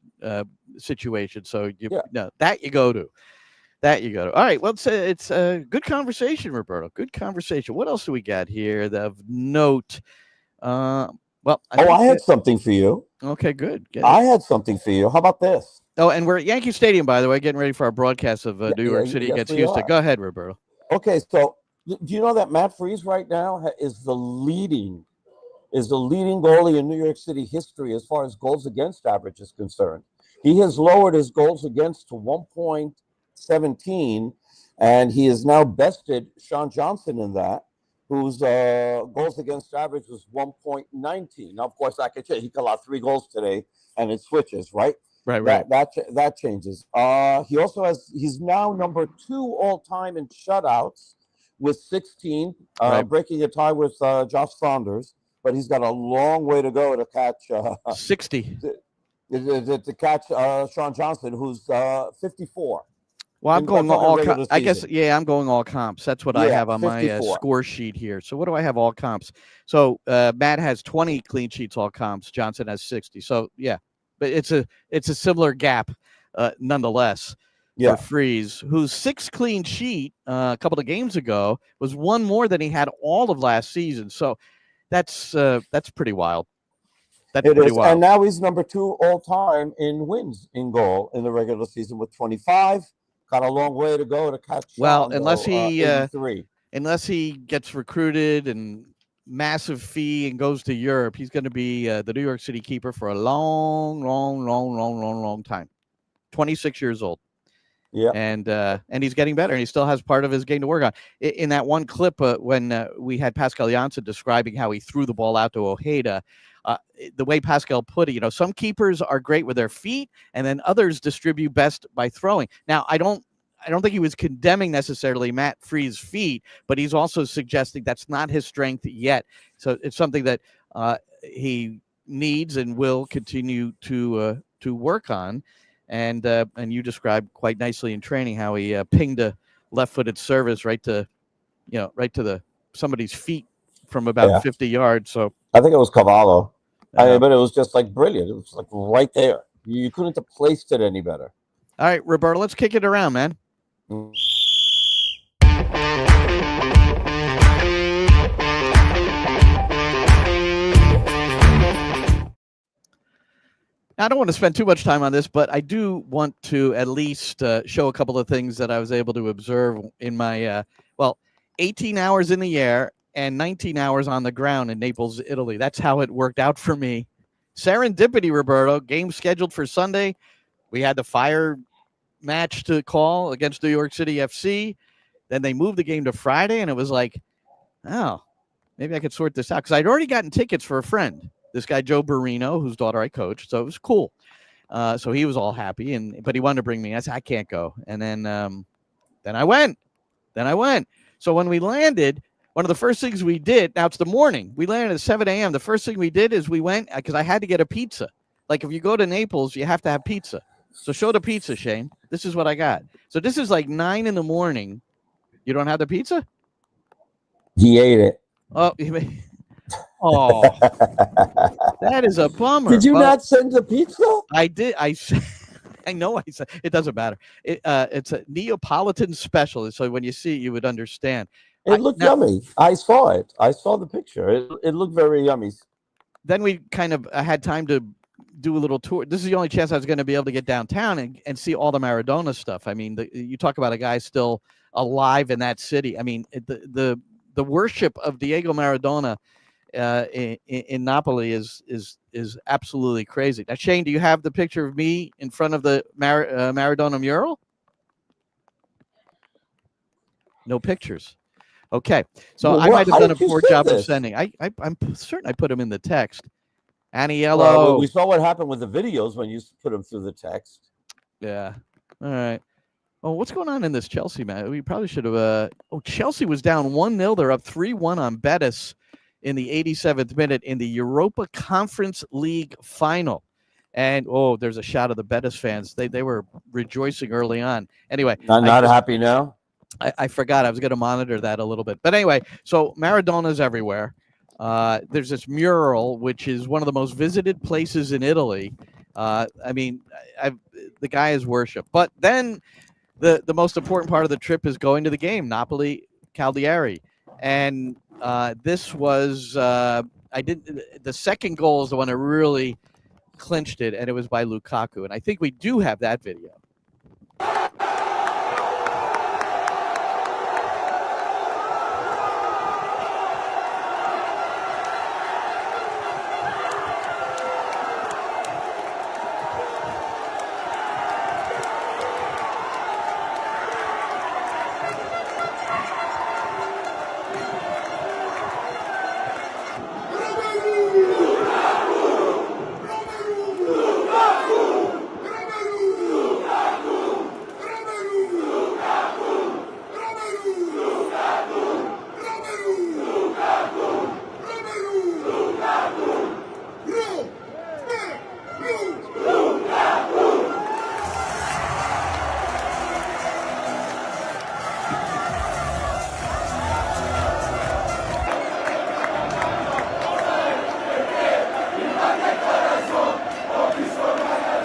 situation. So that you go to. All right. Well, it's a good conversation, Roberto. Good conversation. What else do we got here of note? I had something for you. Okay, good. I had something for you. How about this? Oh, and we're at Yankee Stadium, by the way, getting ready for our broadcast of New York City against Houston. Go ahead, Roberto. Okay, so do you know that Matt Freese right now is the leading goalie in New York City history as far as goals against average is concerned? He has lowered his goals against to 1.17, and he has now bested Sean Johnson in that, whose goals against average was 1.19. Now, of course, that could change. He got out 3 goals today, and it switches, right? Right. That changes. He's now number 2 all time in shutouts with 16, breaking a tie with Josh Saunders, but he's got a long way to go to catch 60 to catch Sean Johnson, who's 54. Well, I'm going all comps. I guess, I'm going all comps. That's what I have on my score sheet here. So what do I have all comps? So Matt has 20 clean sheets all comps. Johnson has 60. So but it's a similar gap nonetheless. For Freese, whose 6 clean sheet a couple of games ago was 1 more than he had all of last season. So that's pretty wild. Wild. And now he's number 2 all time in wins in goal in the regular season with 25. Got a long way to go to catch. Unless he gets recruited and massive fee and goes to Europe, he's going to be the New York City keeper for a long time. 26 years old. Yeah, and he's getting better, and he still has part of his game to work on. In that one clip when we had Pascal Janssen describing how he threw the ball out to Ojeda, the way Pascal put it, some keepers are great with their feet, and then others distribute best by throwing. Now, I don't think he was condemning necessarily Matt Freese's feet, but he's also suggesting that's not his strength yet. So it's something that he needs and will continue to work on. And you described quite nicely in training how he pinged a left-footed service right to somebody's feet from about 50 yards. So I think it was Cavallo, but it was just like brilliant. It was like right there. You couldn't have placed it any better. All right, Roberto, let's kick it around, man. I don't want to spend too much time on this, but I do want to at least show a couple of things that I was able to observe in my, 18 hours in the air and 19 hours on the ground in Naples, Italy. That's how it worked out for me. Serendipity, Roberto. Game scheduled for Sunday. We had the Fire match to call against New York City FC. Then they moved the game to Friday, and it was like, oh, maybe I could sort this out. Because I'd already gotten tickets for a friend. this guy Joe Barino, whose daughter I coached. So it was cool. So he was all happy, but he wanted to bring me. I said, I can't go. And then I went. So when we landed, one of the first things we did, now it's the morning. We landed at 7 a.m. The first thing we did is we went, because I had to get a pizza. Like if you go to Naples, you have to have pizza. So show the pizza, Shane. This is what I got. So this is like 9 in the morning. You don't have the pizza? He ate it. Oh, that is a bummer. Did you not send the pizza? I did. I know I said it doesn't matter. It's a Neapolitan special. So when you see it, you would understand. It looked yummy. I saw it. I saw the picture. It looked very yummy. Then we kind of had time to do a little tour. This is the only chance I was going to be able to get downtown and see all the Maradona stuff. I mean, you talk about a guy still alive in that city. I mean, the worship of Diego Maradona in Napoli is absolutely crazy. Now, Shane, do you have the picture of me in front of the Maradona mural? No pictures. Okay, so I might have done a poor job of sending. I'm certain I put them in the text. Aniello. Well, we saw what happened with the videos when you put them through the text. Yeah. All right. Oh, what's going on in this Chelsea match? We probably should have. Chelsea was down 1-0. They're up 3-1 on Betis in the 87th minute in the Europa Conference League final. And there's a shot of the Betis fans. They were rejoicing early on. Anyway, not happy now. I forgot I was going to monitor that a little bit. But anyway, so Maradona's everywhere. There's this mural, which is one of the most visited places in Italy. I mean, the guy is worshipped. But then the most important part of the trip is going to the game, Napoli Cagliari. And this was the second goal is the one that really clinched it, and it was by Lukaku. And I think we do have that video.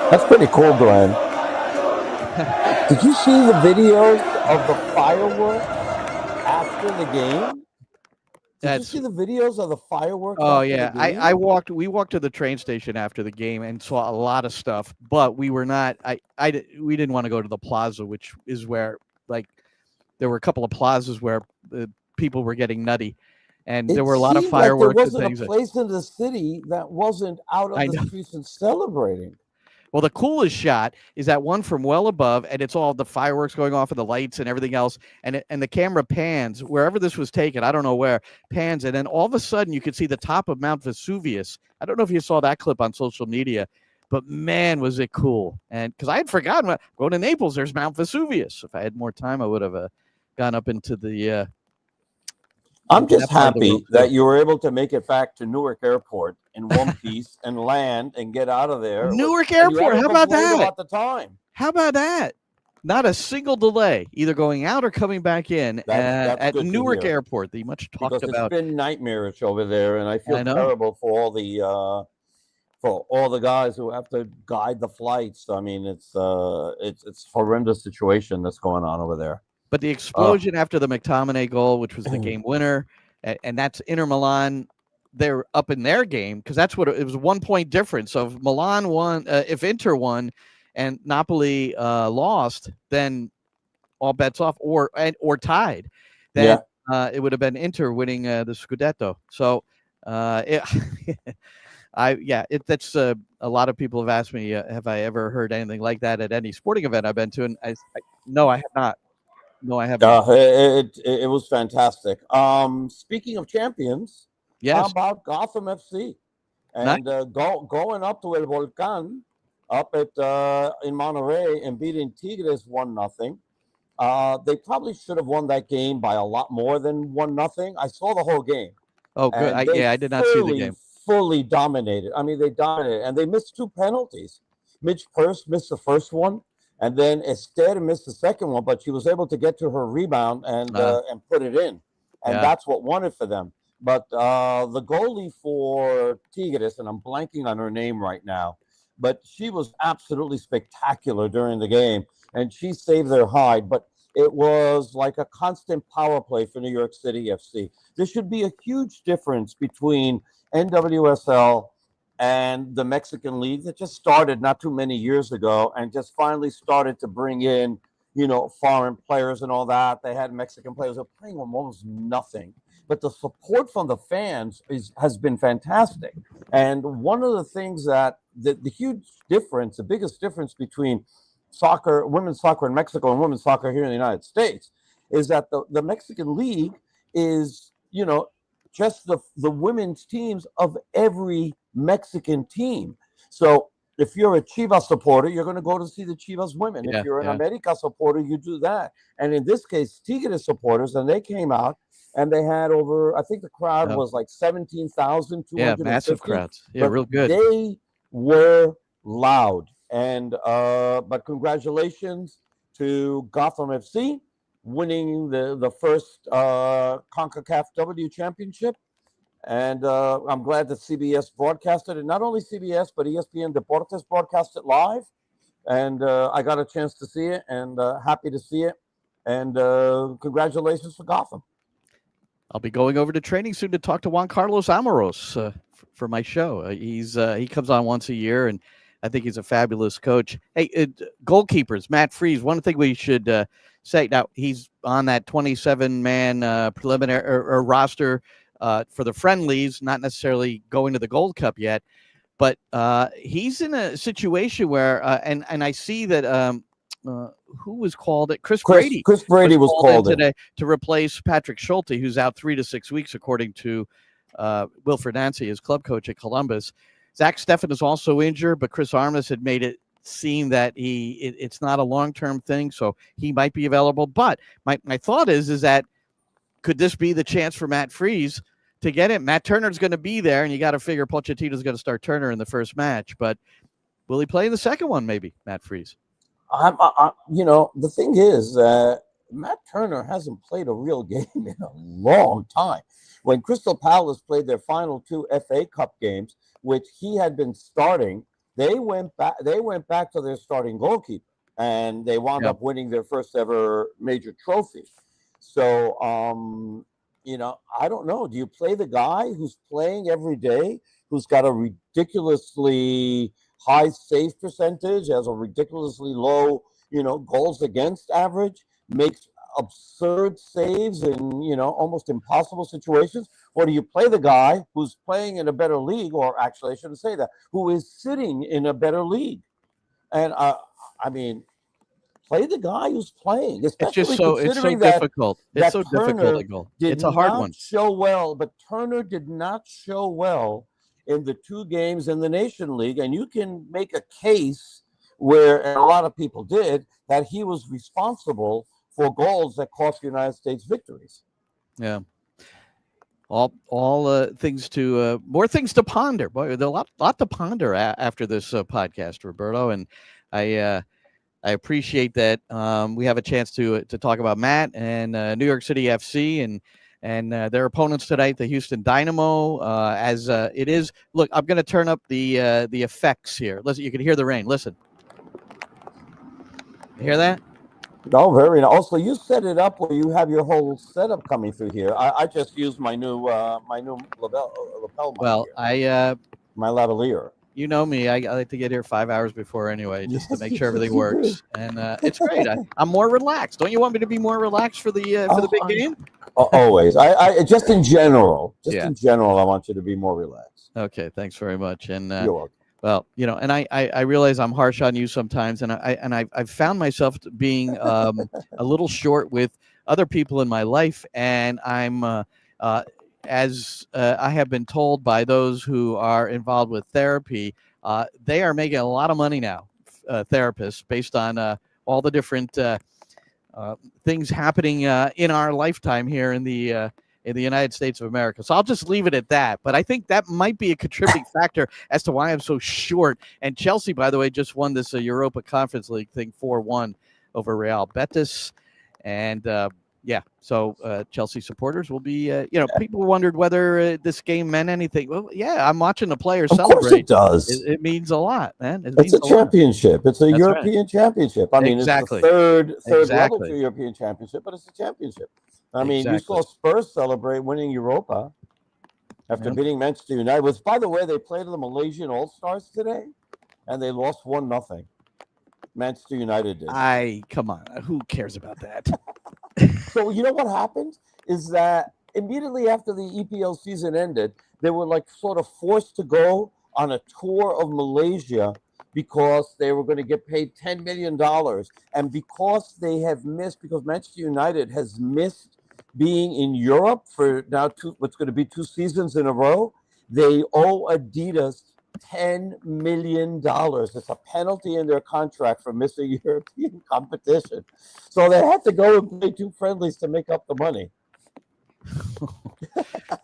That's pretty cool, Glenn. Did you see the videos of the fireworks after the game? Did you see the videos of the fireworks? Oh yeah, we walked to the train station after the game and saw a lot of stuff, but we were not. We didn't want to go to the plaza, which is where there were a couple of plazas where people were getting nutty, and there were a lot of fireworks. There wasn't a place in the city that wasn't out of the streets and celebrating. Well, the coolest shot is that one from well above, and it's all the fireworks going off and the lights and everything else. And the camera pans wherever this was taken. I don't know where, pans. And then all of a sudden you could see the top of Mount Vesuvius. I don't know if you saw that clip on social media, but man, was it cool. And because I had forgotten, going to Naples, there's Mount Vesuvius. If I had more time, I would have gone up into the... I'm just happy that you were able to make it back to Newark Airport in one piece and land and get out of there. Newark Airport, how about that? At the time. How about that? Not a single delay, either going out or coming back in at Newark Airport. The much talked about. It's been nightmarish over there, and I feel terrible for all the guys who have to guide the flights. I mean, it's a horrendous situation that's going on over there. But the explosion after the McTominay goal, which was the game winner, and that's Inter Milan. They're up in their game because that's what it was, a 1 point difference. So if Milan won, if Inter won, and Napoli lost, then all bets off, or tied. Then it would have been Inter winning the Scudetto. So that's a lot of people have asked me, have I ever heard anything like that at any sporting event I've been to? And no, I have not. No, I haven't. It was fantastic. Speaking of champions, yes. How about Gotham FC And going up to El Volcán, up at in Monterrey, and beating Tigres 1-0. They probably should have won that game by a lot more than 1-0. I saw the whole game. Oh, good. I did not see the game. Fully dominated. I mean, they dominated, and they missed 2 penalties. Mitch Purse missed the first one, and then Esther missed the second one, but she was able to get to her rebound and put it in, and that's what won it for them. But the goalie for Tigres, and I'm blanking on her name right now, but she was absolutely spectacular during the game, and she saved their hide. But it was like a constant power play for New York City FC. There should be a huge difference between NWSL and the Mexican League that just started not too many years ago and just finally started to bring in, foreign players and all that. They had Mexican players who are playing almost nothing. But the support from the fans has been fantastic. And one of the things that the huge difference, the biggest difference between soccer, women's soccer in Mexico and women's soccer here in the United States, is that the Mexican League is, just the women's teams of every Mexican team. So if you're a Chivas supporter, you're going to go to see the Chivas women. If you're an America supporter, you do that. And in this case, Tigres supporters, and they came out, and they had over, I think the crowd was like 17,250. Yeah, massive crowds. Yeah, real good. They were loud. And but congratulations to Gotham FC winning the first CONCACAF W Championship. And I'm glad that CBS broadcasted it. Not only CBS, but ESPN Deportes broadcast it live. And I got a chance to see it, and happy to see it. And congratulations for Gotham. I'll be going over to training soon to talk to Juan Carlos Amoros for my show. He comes on once a year, and I think he's a fabulous coach. Hey, goalkeepers, Matt Freese. One thing we should say, now he's on that 27-man preliminary or roster for the friendlies, not necessarily going to the Gold Cup yet, but he's in a situation where, and I see that who was called it? Chris Brady. Chris Brady was called today to replace Patrick Schulte, who's out 3 to 6 weeks, according to Wilfred Nancy, his club coach at Columbus. Zach Steffen is also injured, but Chris Armas had made it seem that it's not a long-term thing, so he might be available. But my thought is that could this be the chance for Matt Freese to get it? Matt Turner's going to be there, and you got to figure Pochettino's going to start Turner in the first match. But will he play in the second one, maybe, Matt Freese? The thing is, Matt Turner hasn't played a real game in a long time. When Crystal Palace played their final 2 FA Cup games, which he had been starting, they went back to their starting goalkeeper, and they wound up winning their first ever major trophy. So, I don't know. Do you play the guy who's playing every day, who's got a ridiculously high save percentage, has a ridiculously low, goals against average, makes absurd saves in, almost impossible situations? Or do you play the guy who's playing in a better league, or actually I shouldn't say that, who is sitting in a better league? And play the guy who's playing. It's so difficult. It's so difficult. It's a hard one. But Turner did not show well in the 2 games in the Nation League, and you can make a case where, and a lot of people did, that he was responsible for goals that cost the United States victories. Yeah. All things to more things to ponder. Boy, there's a lot to ponder after this podcast, Roberto, and I appreciate that we have a chance to talk about Matt and New York City FC and their opponents tonight, the Houston Dynamo. As it is, look, I'm going to turn up the effects here. Listen, you can hear the rain. Listen, you hear that? No, very nice. Also, you set it up where you have your whole setup coming through here. I just used my new lapel mic. Well, my lavalier. You know me. I like to get here 5 hours before anyway, just to make sure everything works. And it's great. I'm more relaxed. Don't you want me to be more relaxed for the big game? Always. I just in general. In general, I want you to be more relaxed. Okay. Thanks very much. And you're welcome. Well, and I realize I'm harsh on you sometimes, and I've found myself being a little short with other people in my life, and I'm as I have been told by those who are involved with therapy, they are making a lot of money now, therapists, based on all the different things happening in our lifetime here in the United States of America. So I'll just leave it at that. But I think that might be a contributing factor as to why I'm so short. And Chelsea, by the way, just won this Europa Conference League thing 4-1 over Real Betis. And so Chelsea supporters will be, people wondered whether this game meant anything. Well, yeah, I'm watching the players celebrate. Of course it does. It means a lot, man. It's a championship. It's a European championship. I mean, exactly. It's the third level to European championship, but it's a championship. I mean, you saw Spurs celebrate winning Europa after beating Manchester United. Which, by the way, they played the Malaysian All-Stars today, and they lost 1-0. Manchester United did. Come on. Who cares about that? So you know what happened is that immediately after the EPL season ended, they were like sort of forced to go on a tour of Malaysia because they were going to get paid $10 million. And because they have missed, because Manchester United has missed being in Europe for now what's going to be 2 seasons in a row, they owe Adidas $10 million. It's a penalty in their contract for missing European competition. So they had to go and play 2 friendlies to make up the money.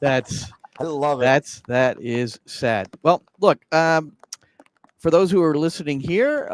I love it. That is sad. Well, look, for those who are listening here,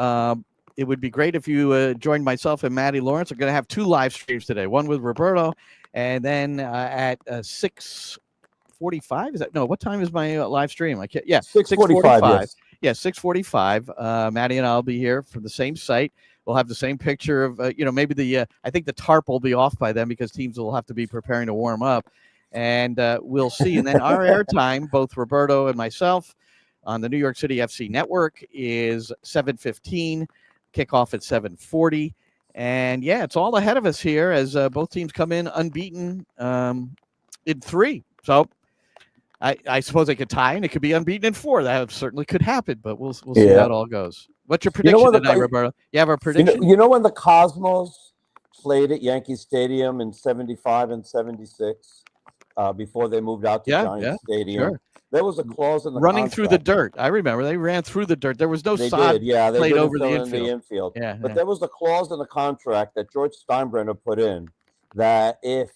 it would be great if you joined myself and Maddie Lawrence. We're going to have 2 live streams today, one with Roberto, and then at 6:45. Is that what time is my live stream? 6:45. Yes. 6:45. Maddie and I'll be here from the same site. We'll have the same picture of maybe I think the tarp will be off by then because teams will have to be preparing to warm up, and we'll see. And then our airtime, both Roberto and myself, on the New York City FC network is 7:15. Kickoff at 7:40. And it's all ahead of us here as both teams come in unbeaten in 3. So I suppose they could tie and it could be unbeaten in 4. That certainly could happen, but we'll see how it all goes. What's your prediction tonight, Roberto? You have a prediction? You know when the Cosmos played at Yankee Stadium in 75 and 76 before they moved out to Giant Stadium? Sure. There was a clause in the running through the dirt. I remember they ran through the dirt. There was no sod played over the infield. But there was a clause in the contract that George Steinbrenner put in that if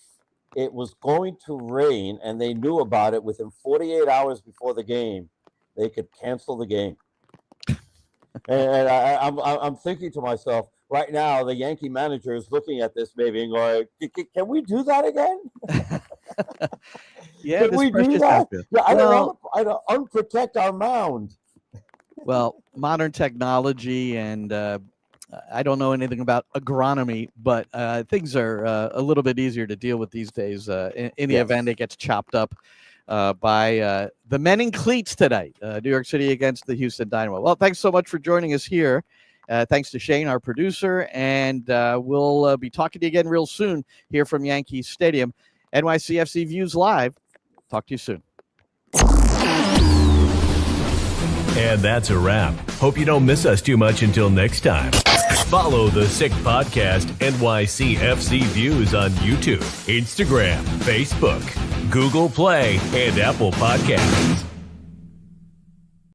it was going to rain and they knew about it within 48 hours before the game, they could cancel the game. And I'm thinking to myself, right now, the Yankee manager is looking at this maybe and going, can we do that again? Can we do that? Yeah, I don't unprotect our mound. Well, modern technology and I don't know anything about agronomy, but things are a little bit easier to deal with these days in the event it gets chopped up by the men in cleats tonight, New York City against the Houston Dynamo. Well, thanks so much for joining us here. Thanks to Shane, our producer, and we'll be talking to you again real soon here from Yankee Stadium. NYCFC Views Live. Talk to you soon. And that's a wrap. Hope you don't miss us too much until next time. Follow the Sick Podcast NYCFC Views on YouTube, Instagram, Facebook, Google Play, and Apple Podcasts.